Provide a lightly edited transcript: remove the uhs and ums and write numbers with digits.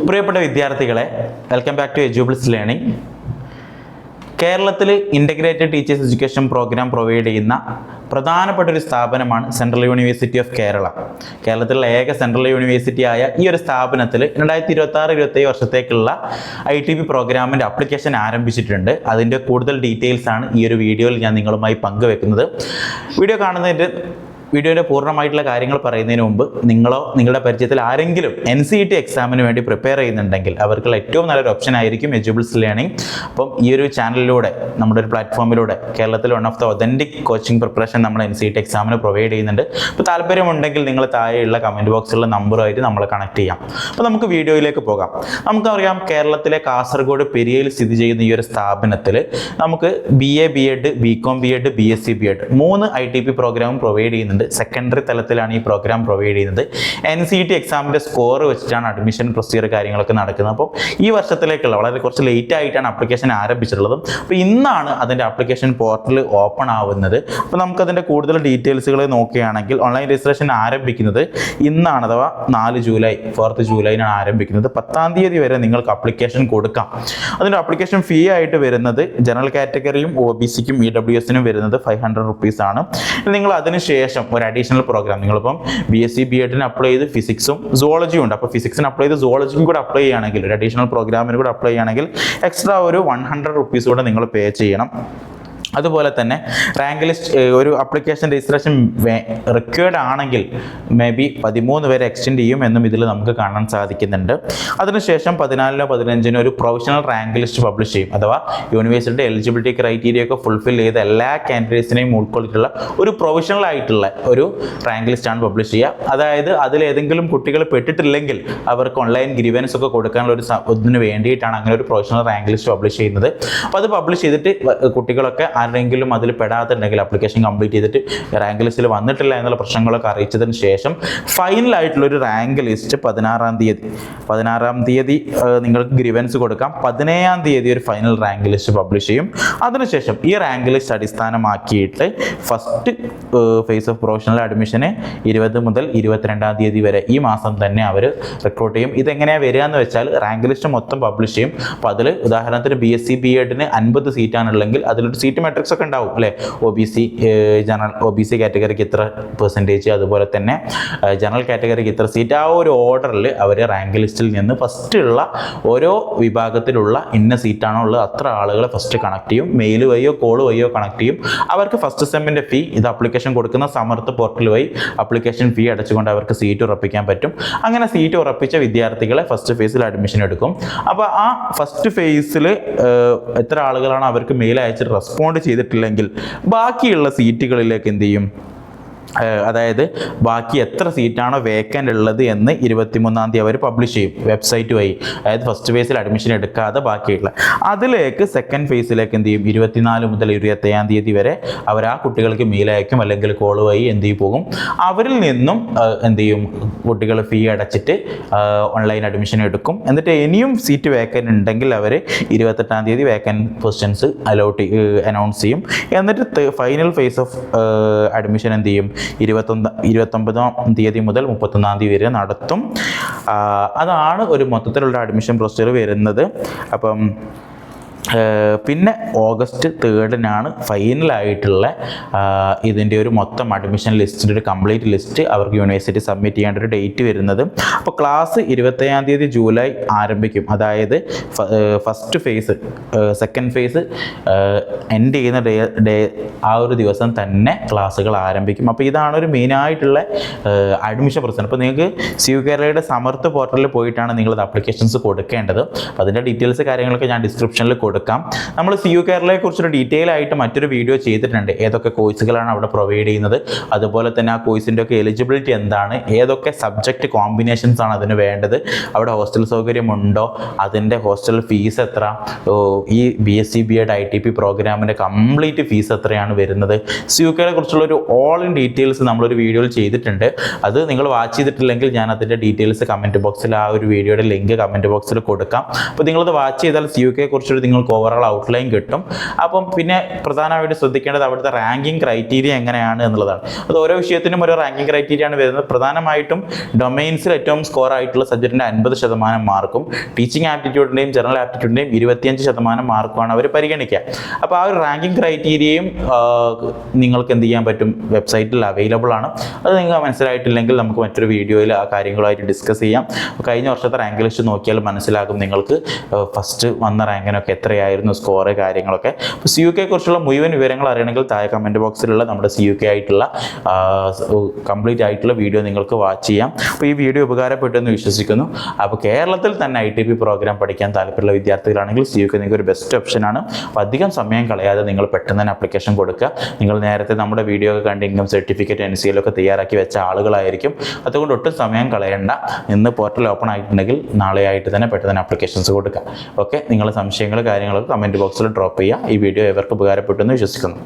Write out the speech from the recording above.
പ്രിയപ്പെട്ട വിദ്യാർത്ഥികളെ, welcome back to എജ്യൂബിൾസ് ലേണിംഗ്. കേരളത്തിൽ integrated teachers education program provide ചെയ്യുന്ന പ്രധാനപ്പെട്ട ഒരു സ്ഥാപനമാണ് സെൻട്രൽ യൂണിവേഴ്സിറ്റി ഓഫ് കേരള. കേരളത്തിലുള്ള ഏക സെൻട്രൽ യൂണിവേഴ്സിറ്റി ആയ ഈ ഒരു സ്ഥാപനത്തിൽ 2026-27 വർഷത്തേക്കുള്ള ITP പ്രോഗ്രാമിൻ്റെ അപ്ലിക്കേഷൻ ആരംഭിച്ചിട്ടുണ്ട്. അതിൻ്റെ കൂടുതൽ ഡീറ്റെയിൽസ് ആണ് ഈ ഒരു വീഡിയോയിൽ ഞാൻ നിങ്ങളുമായി പങ്കുവെക്കുന്നത്. വീഡിയോയുടെ പൂർണ്ണമായിട്ടുള്ള കാര്യങ്ങൾ പറയുന്നതിന് മുമ്പ് നിങ്ങളോ നിങ്ങളുടെ പരിചയത്തിൽ ആരെങ്കിലും NCET എക്സാമിന് വേണ്ടി പ്രിപ്പയർ ചെയ്യുന്നുണ്ടെങ്കിൽ അവർക്കുള്ള ഏറ്റവും നല്ലൊരു ഓപ്ഷൻ ആയിരിക്കും എജ്യൂബിൾസ് ലേണിംഗ്. അപ്പം ഈ ഒരു ചാനലിലൂടെ, നമ്മുടെ ഒരു പ്ലാറ്റ്ഫോമിലൂടെ കേരളത്തിൽ one of the authentic coaching preparation നമ്മൾ NCET എക്സാമിന് പ്രൊവൈഡ് ചെയ്യുന്നുണ്ട്. അപ്പോൾ താല്പര്യമുണ്ടെങ്കിൽ നിങ്ങൾ താഴെയുള്ള കമൻറ്റ് ബോക്സിലുള്ള നമ്പറുമായിട്ട് നമ്മളെ കണക്ട് ചെയ്യാം. അപ്പോൾ നമുക്ക് വീഡിയോയിലേക്ക് പോകാം. നമുക്കറിയാം, കേരളത്തിലെ കാസർഗോഡ് പെരിയയിൽ സ്ഥിതി ചെയ്യുന്ന ഈ ഒരു സ്ഥാപനത്തിൽ നമുക്ക് BA B.Ed, BCom B.Ed, BSc B.Ed 3 ITP program provide ചെയ്യുന്നുണ്ട്. സെക്കൻഡറി തലത്തിലാണ് ഈ പ്രോഗ്രാം പ്രൊവൈഡ് ചെയ്യുന്നത്. NCET എക്സാമിൻ്റെ സ്കോർ വെച്ചിട്ടാണ് അഡ്മിഷൻ പ്രൊസീജിയർ കാര്യങ്ങളൊക്കെ നടക്കുന്നത്. അപ്പോൾ ഈ വർഷത്തിലേക്കുള്ള വളരെ കുറച്ച് ലേറ്റ് ആയിട്ടാണ് ആപ്ലിക്കേഷൻ ആരംഭിച്ചിട്ടുള്ളത്. അപ്പോൾ ഇന്നാണ് അതിൻ്റെ ആപ്ലിക്കേഷൻ പോർട്ടൽ ഓപ്പൺ ആവുന്നത്. അപ്പോൾ നമുക്കതിൻ്റെ കൂടുതൽ ഡീറ്റെയിൽസുകൾ നോക്കുകയാണെങ്കിൽ ഓൺലൈൻ രജിസ്ട്രേഷൻ ആരംഭിക്കുന്നത് ഇന്നാണ്, അഥവാ 4 ജൂലൈ 4th ജൂലൈനാണ് ആരംഭിക്കുന്നത്. 10ാം തീയതി വരെ നിങ്ങൾക്ക് ആപ്ലിക്കേഷൻ കൊടുക്കാം. അതിൻ്റെ ആപ്ലിക്കേഷൻ ഫീ ആയിട്ട് വരുന്നത് ജനറൽ കാറ്റഗറിയും OBCക്കും EWSനും വരുന്നത് 500 rupees ആണ്. നിങ്ങൾ അതിനുശേഷം ഒരു അഡീഷണൽ പ്രോഗ്രാം, നിങ്ങളിപ്പം BSc B.Edന് അപ്ലൈ ചെയ്ത് ഫിസിക്സും സുവോളജിയും ഉണ്ട്. അപ്പോൾ ഫിസിക്സിന് അപ്ലൈ ചെയ്ത് സുവോളജിക്കും കൂടെ അപ്ലൈ ചെയ്യുകയാണെങ്കിൽ, ഒരു അഡീഷണൽ പ്രോഗ്രാമിന് കൂടെ അപ്ലൈ ചെയ്യുകയാണെങ്കിൽ എക്സ്ട്രാ ഒരു 100 rupees കൂടെ നിങ്ങൾ പേ ചെയ്യണം. അതുപോലെ തന്നെ റാങ്ക് ലിസ്റ്റ് ഒരു ആപ്ലിക്കേഷൻ രജിസ്ട്രേഷൻ റിക്വയർഡ് ആണെങ്കിൽ മേ ബി 13 വരെ എക്സ്റ്റെൻഡ് ചെയ്യും എന്നും ഇതിൽ നമുക്ക് കാണാൻ സാധിക്കുന്നുണ്ട്. അതിനുശേഷം 14-നോ 15-നോ ഒരു പ്രൊവിഷണൽ റാങ്ക് ലിസ്റ്റ് പബ്ലിഷ് ചെയ്യും. അഥവാ യൂണിവേഴ്സിറ്റി എലിജിബിലിറ്റി ക്രൈറ്റീരിയ ഒക്കെ ഫുൾഫിൽ ചെയ്ത എല്ലാ കാൻഡിഡേറ്റ്സിനെയും ഉൾക്കൊള്ളിട്ടുള്ള ഒരു പ്രൊവിഷണൽ ആയിട്ടുള്ള ഒരു റാങ്ക് ലിസ്റ്റാണ് പബ്ലിഷ് ചെയ്യുക. അതായത് അതിലേതെങ്കിലും കുട്ടികൾ പെട്ടിട്ടില്ലെങ്കിൽ അവർക്ക് ഓൺലൈൻ ഗ്രീവൻസ് ഒക്കെ കൊടുക്കാനുള്ള ഇതിന് വേണ്ടിയിട്ടാണ് അങ്ങനെ ഒരു പ്രൊവിഷണൽ റാങ്ക് ലിസ്റ്റ് പബ്ലിഷ് ചെയ്യുന്നത്. അപ്പോൾ അത് പബ്ലിഷ് ചെയ്തിട്ട് കുട്ടികളൊക്കെ ആരെങ്കിലും അതിൽ പെടാത്തുണ്ടെങ്കിൽ, ആപ്ലിക്കേഷൻ കംപ്ലീറ്റ് ചെയ്തിട്ട് റാങ്ക് ലിസ്റ്റിൽ വന്നിട്ടില്ല എന്നുള്ള പ്രശ്നങ്ങളൊക്കെ അറിയിച്ചതിന് ശേഷം ഫൈനലായിട്ടുള്ളൊരു റാങ്ക് ലിസ്റ്റ് 16-ാം തീയതി നിങ്ങൾക്ക് ഗ്രീവൻസ് കൊടുക്കാം. 17-ാം തീയതി ഒരു ഫൈനൽ റാങ്ക് ലിസ്റ്റ് പബ്ലിഷ് ചെയ്യും. അതിനുശേഷം ഈ റാങ്ക് ലിസ്റ്റ് അടിസ്ഥാനമാക്കിയിട്ട് ഫസ്റ്റ് ഫേസ് ഓഫ് പ്രൊഫഷണൽ അഡ്മിഷന് 20 മുതൽ 22-ാം തീയതി വരെ ഈ മാസം തന്നെ അവർ റിക്രൂട്ട് ചെയ്യും. ഇതെങ്ങനെയാണ് വരിക എന്ന് വെച്ചാൽ, റാങ്ക് ലിസ്റ്റ് മൊത്തം പബ്ലിഷ് ചെയ്യും. അപ്പോൾ അതിൽ ഉദാഹരണത്തിന് BSc B.Edന് 50 സീറ്റാണുള്ളെങ്കിൽ അതിലൊരു സീറ്റ് മെട്രിക്സ് ഒക്കെ ഉണ്ടാവും അല്ലേ. ജനറൽ OBC കാറ്റഗറിക്ക് ഇത്ര പെർസെൻറ്റേജ്, അതുപോലെ തന്നെ ജനറൽ കാറ്റഗറിക്ക് ഇത്ര സീറ്റ്, ആ ഒരു ഓർഡറിൽ അവർ റാങ്ക് ലിസ്റ്റിൽ നിന്ന് ഫസ്റ്റ് ഉള്ള ഓരോ വിഭാഗത്തിലുള്ള ഇന്ന സീറ്റാണോ ഉള്ളത് അത്ര ആളുകളെ ഫസ്റ്റ് കണക്ട് ചെയ്യും. മെയിൽ വഴിയോ കോൾ വഴിയോ കണക്ട് ചെയ്യും. അവർക്ക് ഫസ്റ്റ് സെമ്മിൻ്റെ ഫീ, ഇത് ആപ്ലിക്കേഷൻ കൊടുക്കുന്ന സമർത്ഥ പോർട്ടൽ വഴി ആപ്ലിക്കേഷൻ ഫീ അടച്ചുകൊണ്ട് അവർക്ക് സീറ്റ് ഉറപ്പിക്കാൻ പറ്റും. അങ്ങനെ സീറ്റ് ഉറപ്പിച്ച വിദ്യാർത്ഥികളെ ഫസ്റ്റ് ഫേസിൽ അഡ്മിഷൻ എടുക്കും. അപ്പോൾ ആ ഫസ്റ്റ് ഫേസിൽ എത്ര ആളുകളാണ് അവർക്ക് മെയിൽ അയച്ചിട്ട് റെസ്പോണ്ട് ചെയ്തിട്ടില്ലെങ്കിൽ ബാക്കിയുള്ള സീറ്റുകളിലേക്ക് എന്ത് ചെയ്യും, അതായത് ബാക്കി എത്ര സീറ്റാണോ വേക്കൻ്റ് ഉള്ളത് എന്ന് 23-ാം തീയതി അവർ പബ്ലിഷ് ചെയ്യും വെബ്സൈറ്റ് വഴി. അതായത് ഫസ്റ്റ് ഫേസിൽ അഡ്മിഷൻ എടുക്കാതെ ബാക്കിയുള്ള അതിലേക്ക് സെക്കൻഡ് ഫേസിലേക്ക് എന്ത് ചെയ്യും, 24 മുതൽ 27-ാം തീയതി വരെ അവർ ആ കുട്ടികൾക്ക് മെയിൽ അയക്കും, അല്ലെങ്കിൽ കോൾ വഴി എന്ത് ചെയ്യും പോകും. അവരിൽ നിന്നും എന്ത് ചെയ്യും, കുട്ടികൾ ഫീ അടച്ചിട്ട് ഓൺലൈൻ അഡ്മിഷൻ എടുക്കും. എന്നിട്ട് ഇനിയും സീറ്റ് വേക്കൻ്റ് ഉണ്ടെങ്കിൽ അവർ 28-ാം തീയതി വേക്കൻ്റ് പൊസിഷൻസ് അനൗൺസ് ചെയ്യും. എന്നിട്ട് ഫൈനൽ ഫേസ് ഓഫ് അഡ്മിഷൻ എന്ത് ചെയ്യും, 29-ാം തീയതി മുതൽ 31-ാം തീയതി വരെ നടത്തും. അതാണ് ഒരു മൊത്തത്തിലുള്ള അഡ്മിഷൻ പ്രൊസീജിയർ വരുന്നത്. അപ്പം പിന്നെ ഓഗസ്റ്റ് 3-നാണ് ഫൈനലായിട്ടുള്ള ഇതിൻ്റെ ഒരു മൊത്തം അഡ്മിഷൻ ലിസ്റ്റിൻ്റെ ഒരു കംപ്ലീറ്റ് ലിസ്റ്റ് അവർക്ക് യൂണിവേഴ്സിറ്റി സബ്മിറ്റ് ചെയ്യേണ്ട ഒരു ഡേറ്റ് വരുന്നത്. അപ്പോൾ ക്ലാസ് 21-ാം തീയതി ജൂലൈ ആരംഭിക്കും. അതായത് first phase, second phase end ചെയ്യുന്ന ഡേ ആ ഒരു ദിവസം തന്നെ ക്ലാസ്സുകൾ ആരംഭിക്കും. അപ്പോൾ ഇതാണ് ഒരു മെയിനായിട്ടുള്ള അഡ്മിഷൻ പ്രൊസീജിയർ. അപ്പോൾ നിങ്ങൾക്ക് CU കേരളയുടെ സമർത്ഥ പോർട്ടലിൽ പോയിട്ടാണ് നിങ്ങളത് ആപ്ലിക്കേഷൻസ് കൊടുക്കേണ്ടത്. അപ്പോൾ അതിൻ്റെ ഡീറ്റെയിൽസ് കാര്യങ്ങളൊക്കെ ഞാൻ ഡിസ്ക്രിപ്ഷനിൽ കൊടുക്കാം. നമ്മൾ CU കേരളയെ കുറിച്ചൊരു ഡീറ്റെയിൽ ആയിട്ട് മറ്റൊരു വീഡിയോ ചെയ്തിട്ടുണ്ട്. ഏതൊക്കെ കോഴ്സുകളാണ് അവിടെ പ്രൊവൈഡ് ചെയ്യുന്നത്, അതുപോലെ തന്നെ ആ കോഴ്സിൻ്റെ ഒക്കെ എലിജിബിലിറ്റി എന്താണ്, ഏതൊക്കെ സബ്ജക്റ്റ് കോമ്പിനേഷൻസ് ആണ് അതിന് വേണ്ടത്, അവിടെ ഹോസ്റ്റൽ സൗകര്യമുണ്ടോ, അതിൻ്റെ ഹോസ്റ്റൽ ഫീസ് എത്ര, ഈ BSc B.Ed ITP പ്രോഗ്രാമിൻ്റെ കംപ്ലീറ്റ് ഫീസ് എത്രയാണ് വരുന്നത്, CU കേരളയെ കുറിച്ചുള്ള ഒരു ഓൾ ഇൻ ഡീറ്റെയിൽസ് നമ്മളൊരു വീഡിയോയിൽ ചെയ്തിട്ടുണ്ട്. അത് നിങ്ങൾ വാച്ച് ചെയ്തിട്ടില്ലെങ്കിൽ ഞാൻ അതിൻ്റെ ഡീറ്റെയിൽസ് കമൻറ്റ് ബോക്സിൽ, ആ ഒരു വീഡിയോയുടെ ലിങ്ക് കമൻറ്റ് ബോക്സിൽ കൊടുക്കാം. അപ്പോൾ നിങ്ങളത് വാച്ച് ചെയ്താൽ CU കേരളയെ കുറിച്ചൊരു നിങ്ങൾക്ക് നിങ്ങൾക്ക് ഓവറോൾ ഔട്ട്ലൈൻ കിട്ടും. അപ്പം പിന്നെ പ്രധാനമായിട്ട് ശ്രദ്ധിക്കേണ്ടത് അവിടുത്തെ റാങ്കിങ് ക്രൈറ്റീരിയ എങ്ങനെയാണ് എന്നുള്ളതാണ്. അത് ഓരോ വിഷയത്തിനും ഓരോ റാങ്കിങ് ക്രൈറ്റീരിയ ആണ് വരുന്നത്. പ്രധാനമായിട്ടും ഡൊമൈൻസിൽ ഏറ്റവും സ്കോർ ആയിട്ടുള്ള സബ്ജക്റ്റിൻ്റെ 50% മാർക്കും ടീച്ചിങ് ആപ്റ്റിറ്റ്യൂഡിൻ്റെയും ജനറൽ ആപ്റ്റിറ്റ്യൂഡിൻ്റെയും 25% മാർക്കുമാണ് അവർ പരിഗണിക്കുക. അപ്പോൾ ആ ഒരു റാങ്കിങ് ക്രൈറ്റീരിയയും നിങ്ങൾക്ക് എന്ത് ചെയ്യാൻ പറ്റും, വെബ്സൈറ്റിൽ അവൈലബിൾ ആണ്. അത് നിങ്ങൾക്ക് മനസ്സിലായിട്ടില്ലെങ്കിൽ നമുക്ക് മറ്റൊരു വീഡിയോയിൽ ആ കാര്യങ്ങളായിട്ട് ഡിസ്കസ് ചെയ്യാം. കഴിഞ്ഞ വർഷത്തെ റാങ്ക് ലിസ്റ്റ് നോക്കിയാൽ മനസ്സിലാകും നിങ്ങൾക്ക് ഫസ്റ്റ് വന്ന റാങ്കിനൊക്കെ എത്രയായിരുന്നു സ്കോർ കാര്യങ്ങളൊക്കെ. അപ്പോൾ CUK കുറിച്ചുള്ള മുഴുവൻ വിവരങ്ങൾ അറിയണമെങ്കിൽ താഴെ കമൻറ്റ് ബോക്സിലുള്ള നമ്മുടെ CUK ആയിട്ടുള്ള കംപ്ലീറ്റ് ആയിട്ടുള്ള വീഡിയോ നിങ്ങൾക്ക് വാച്ച് ചെയ്യാം. അപ്പോൾ ഈ വീഡിയോ ഉപകാരപ്പെട്ടെന്ന് വിശ്വസിക്കുന്നു. അപ്പോൾ കേരളത്തിൽ തന്നെ ITP പ്രോഗ്രാം പഠിക്കാൻ താല്പര്യമുള്ള വിദ്യാർത്ഥികളാണെങ്കിൽ CUK നിങ്ങൾക്ക് ഒരു ബെസ്റ്റ് ഓപ്ഷനാണ്. അപ്പോൾ അധികം സമയം കളയാതെ നിങ്ങൾ പെട്ടെന്ന് തന്നെ ആപ്ലിക്കേഷൻ കൊടുക്കുക. നിങ്ങൾ നേരത്തെ നമ്മുടെ വീഡിയോ ഒക്കെ കണ്ട് ഇൻകം സർട്ടിഫിക്കറ്റ് NCL ഒക്കെ തയ്യാറാക്കി വെച്ച ആളുകളായിരിക്കും. അതുകൊണ്ട് ഒട്ടും സമയം കളയണ്ട. ഇന്ന് പോർട്ടൽ ഓപ്പൺ ആയിട്ടുണ്ടെങ്കിൽ നാളെ ആയിട്ട് തന്നെ പെട്ടെന്ന് ആപ്ലിക്കേഷൻസ് കൊടുക്കുക. ഓക്കെ, നിങ്ങളുടെ സംശയങ്ങൾ കാര്യങ്ങളൊക്കെ കമൻറ്റ് ബോക്സിൽ ഡ്രോപ്പ് ചെയ്യുക. ഈ വീഡിയോ ഇവർക്ക് ഉപകാരപ്പെട്ടെന്ന് വിശ്വസിക്കുന്നു.